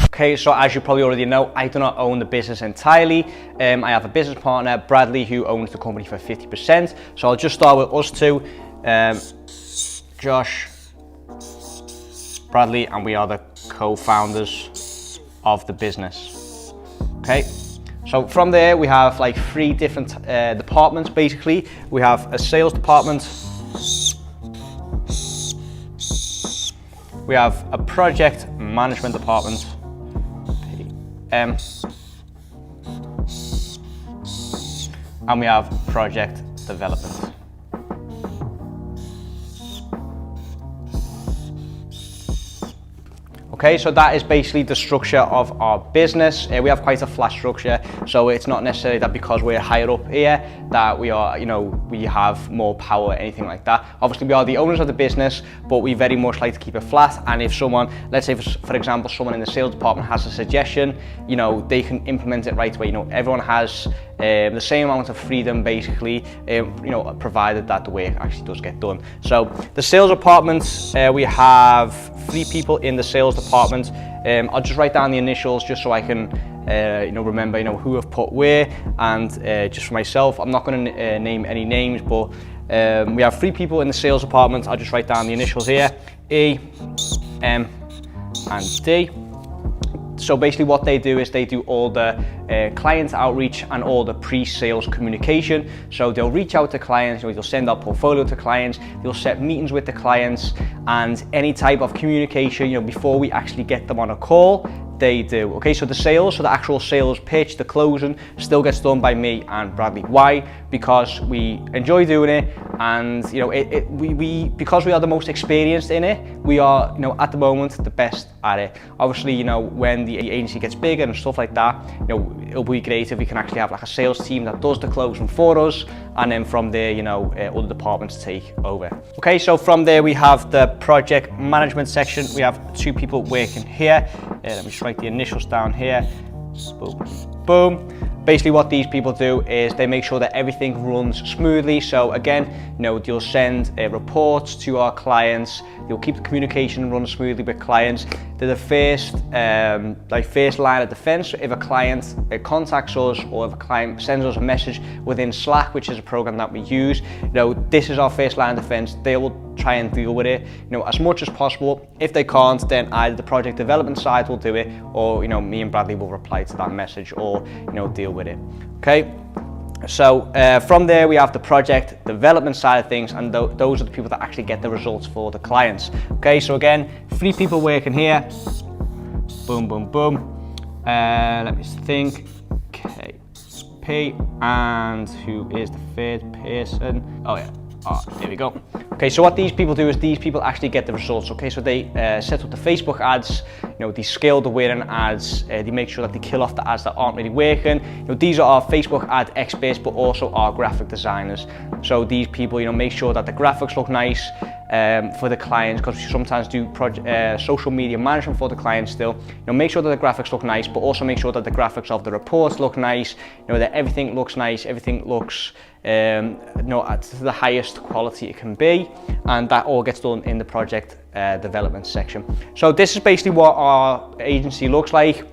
Okay, so as you probably already know, I do not own the business entirely. I have a business partner, Bradley, who owns the company for 50%. So I'll just start with us two, Josh, Bradley, and we are the co-founders of the business. Okay, so from there we have like 3 different departments basically. We have a sales department, we have a project management department, and we have project development. Okay, so that is basically the structure of our business. We have quite a flat structure, so it's not necessarily that because we're higher up here that we are, we have more power or anything like that. Obviously, we are the owners of the business, but we very much like to keep it flat. And if someone, let's say for example, someone in the sales department has a suggestion, they can implement it right away. Everyone has the same amount of freedom basically, provided that the work actually does get done. So the sales department, we have 3 people in the sales department. I'll just write down the initials just so I can remember who I've put where, and just for myself, I'm not going to name any names, but we have 3 people in the sales department. I'll just write down the initials here, E, M, and D. So basically what they do is they do all the client outreach and all the pre-sales communication. So they'll reach out to clients, they'll send out portfolio to clients, they'll set meetings with the clients, and any type of communication, before we actually get them on a call, they do. Okay, so the actual sales pitch, the closing, still gets done by me and Bradley. Why? Because we enjoy doing it, and because we are the most experienced in it, we are at the moment the best at it. Obviously, when the agency gets bigger and stuff like that, it'll be great if we can actually have like a sales team that does the closing for us, and then from there, other departments take over. Okay, so from there we have the project management section. We have 2 people working here. Let me just write the initials down here. Boom, boom. Basically what these people do is they make sure that everything runs smoothly. So again, they'll send reports to our clients. They'll keep the communication running smoothly with clients. They're the first line of defense. If a client contacts us, or if a client sends us a message within Slack, which is a program that we use, this is our first line of defense. They will try and deal with it, as much as possible. If they can't, then either the project development side will do it, or me and Bradley will reply to that message, or deal with it. Okay. So from there we have the project development side of things, and those are the people that actually get the results for the clients. Okay, so again, 3 people working here. Boom, boom, boom. Let me think. KP, and who is the 3rd person? Oh yeah. There we go. Okay, so what these people do is these people actually get the results. Okay, so they set up the Facebook ads, they scale the winning ads, they make sure that they kill off the ads that aren't really working. These are our Facebook ad experts, but also our graphic designers. So these people, make sure that the graphics look nice for the clients, because we sometimes do social media management for the clients still. Make sure that the graphics look nice, but also make sure that the graphics of the reports look nice, that everything looks nice, everything looks at the highest quality it can be, and that all gets done in the project development section. So this is basically what our agency looks like.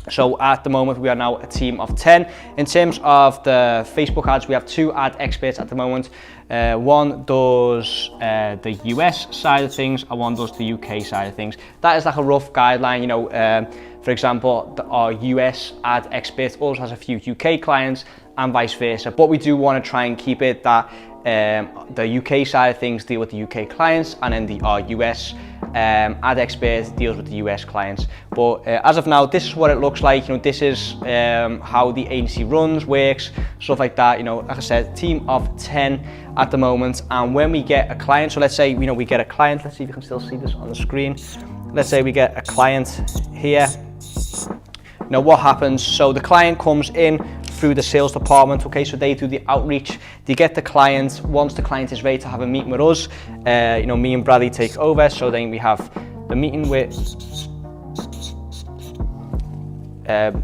So at the moment we are now a team of 10. In terms of the Facebook ads, we have 2 ad experts at the moment. One does the US side of things, and one does the UK side of things. That is like a rough guideline. For example, our US ad expert also has a few UK clients, and vice versa. But we do want to try and keep it that the UK side of things deal with the UK clients, and then our US ad expert deals with the US clients. But as of now, this is what it looks like. This is how the agency runs, works, stuff like that. Like I said, team of 10 at the moment. And when we get a client, so let's say we get a client. Let's see if you can still see this on the screen. Let's say we get a client here. Now what happens? So the client comes in through the sales department. Okay, so they do the outreach, they get the client. Once the client is ready to have a meeting with us, me and Bradley take over. So then we have the meeting with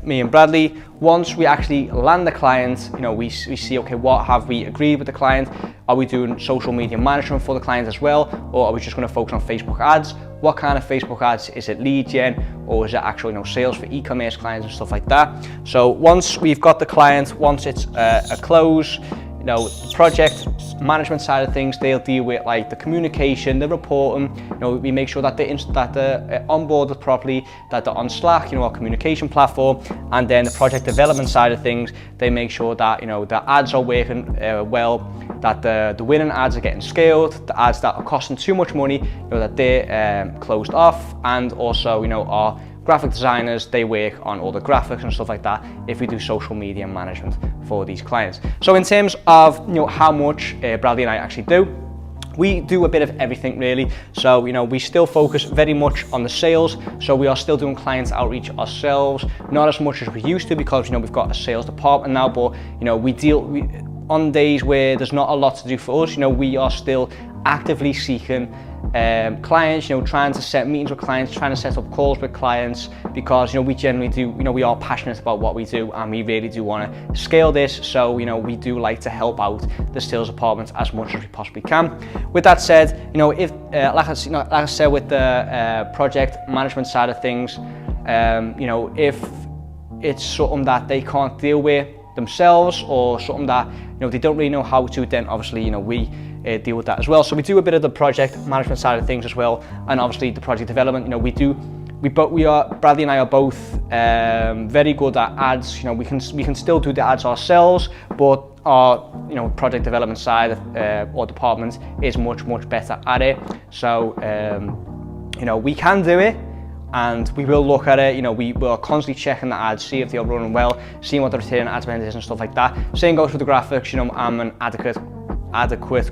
me and Bradley. Once we actually land the client, you know, we see, okay, what have we agreed with the client? Are we doing social media management for the client as well? Or are we just going to focus on Facebook ads? What kind of Facebook ads? Is it lead gen, or is it actual, you know, sales for e-commerce clients and stuff like that? So once we've got the client, once it's a close, you know, the project management side of things, they'll deal with like the communication, the reporting. You know, we make sure that they're onboarded properly, that they're on Slack, you know, our communication platform. And then the project development side of things, they make sure that, you know, the ads are working well, that the winning ads are getting scaled, the ads that are costing too much money, you know, that they're closed off, and also, you know, our graphic designers, they work on all the graphics and stuff like that if we do social media management for these clients. So in terms of, you know, how much Bradley and I actually do, we do a bit of everything really. So, you know, we still focus very much on the sales. So we are still doing clients outreach ourselves, not as much as we used to, because, you know, we've got a sales department now, but, you know, we on days where there's not a lot to do for us, you know, we are still actively seeking clients, you know, trying to set meetings with clients, trying to set up calls with clients, because, you know, we generally do, you know, we are passionate about what we do, and we really do want to scale this. So, you know, we do like to help out the sales department as much as we possibly can. With that said, you know, if like I said, with the project management side of things, you know, if it's something that they can't deal with themselves, or something that, you know, they don't really know how to, then obviously, you know, we deal with that as well. So we do a bit of the project management side of things as well, and obviously the project development. You know, Bradley and I are both very good at ads. You know, we can still do the ads ourselves, but our, you know, project development side or department is much better at it. So you know, we can do it, and we will look at it. You know, we are constantly checking the ads, see if they are running well, seeing what the return on ad spend is and stuff like that. Same goes with the graphics. You know, I'm an adequate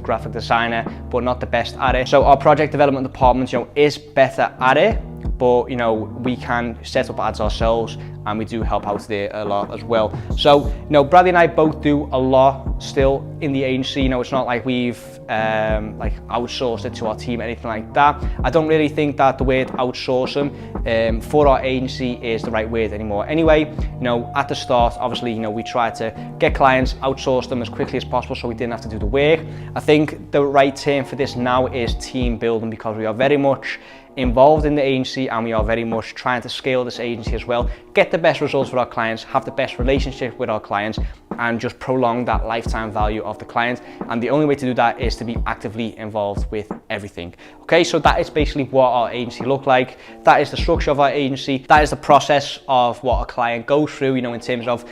graphic designer, but not the best at it. So our project development department, you know, is better at it, but, you know, we can set up ads ourselves, and we do help out there a lot as well. So, you know, Bradley and I both do a lot still in the agency. You know, it's not like we've like outsourced it to our team, anything like that. I don't really think that the word outsourcing for our agency is the right word anymore. Anyway, you know, at the start, obviously, you know, we try to get clients, outsource them as quickly as possible so we didn't have to do the work. I think the right term for this now is team building, because we are very much involved in the agency, and we are very much trying to scale this agency as well, get the best results for our clients, have the best relationship with our clients, and just prolong that lifetime value of the client. And the only way to do that is to be actively involved with everything. Okay, so that is basically what our agency look like. That is the structure of our agency. That is the process of what a client goes through, you know, in terms of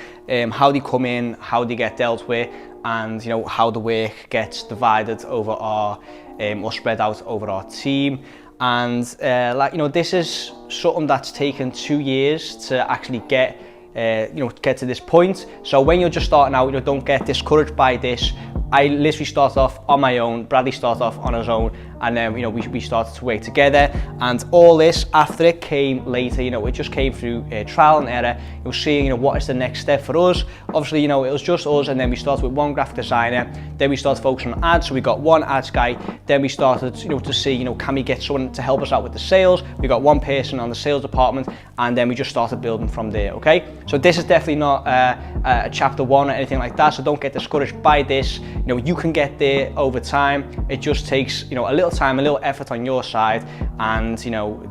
how they come in, how they get dealt with, and, you know, how the work gets divided over our or spread out over our team. And like, you know, this is something that's taken 2 years to actually get to this point. So when you're just starting out, you know, don't get discouraged by this. I literally started off on my own, Bradley started off on his own, and then, you know, we started to work together. And all this after it came later, you know, it just came through trial and error. You know, seeing, you know, what is the next step for us. Obviously, you know, it was just us, and then we started with one graphic designer, then we started focusing on ads, so we got one ads guy, then we started, you know, to see, you know, can we get someone to help us out with the sales. We got one person on the sales department, and then we just started building from there. Okay, so this is definitely not a chapter one or anything like that, so don't get discouraged by this. You know, you can get there over time. It just takes, you know, a little time, a little effort on your side, and, you know,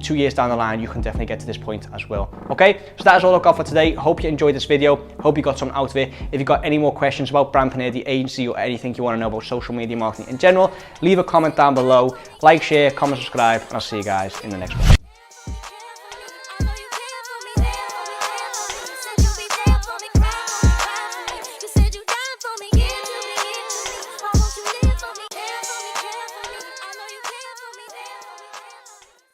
2 years down the line, you can definitely get to this point as well. Okay, so that is all I've got for today. Hope you enjoyed this video. Hope you got something out of it. If you've got any more questions about Brandpreneur, the agency, or anything you want to know about social media marketing in general, leave a comment down below. Like, share, comment, subscribe, and I'll see you guys in the next one.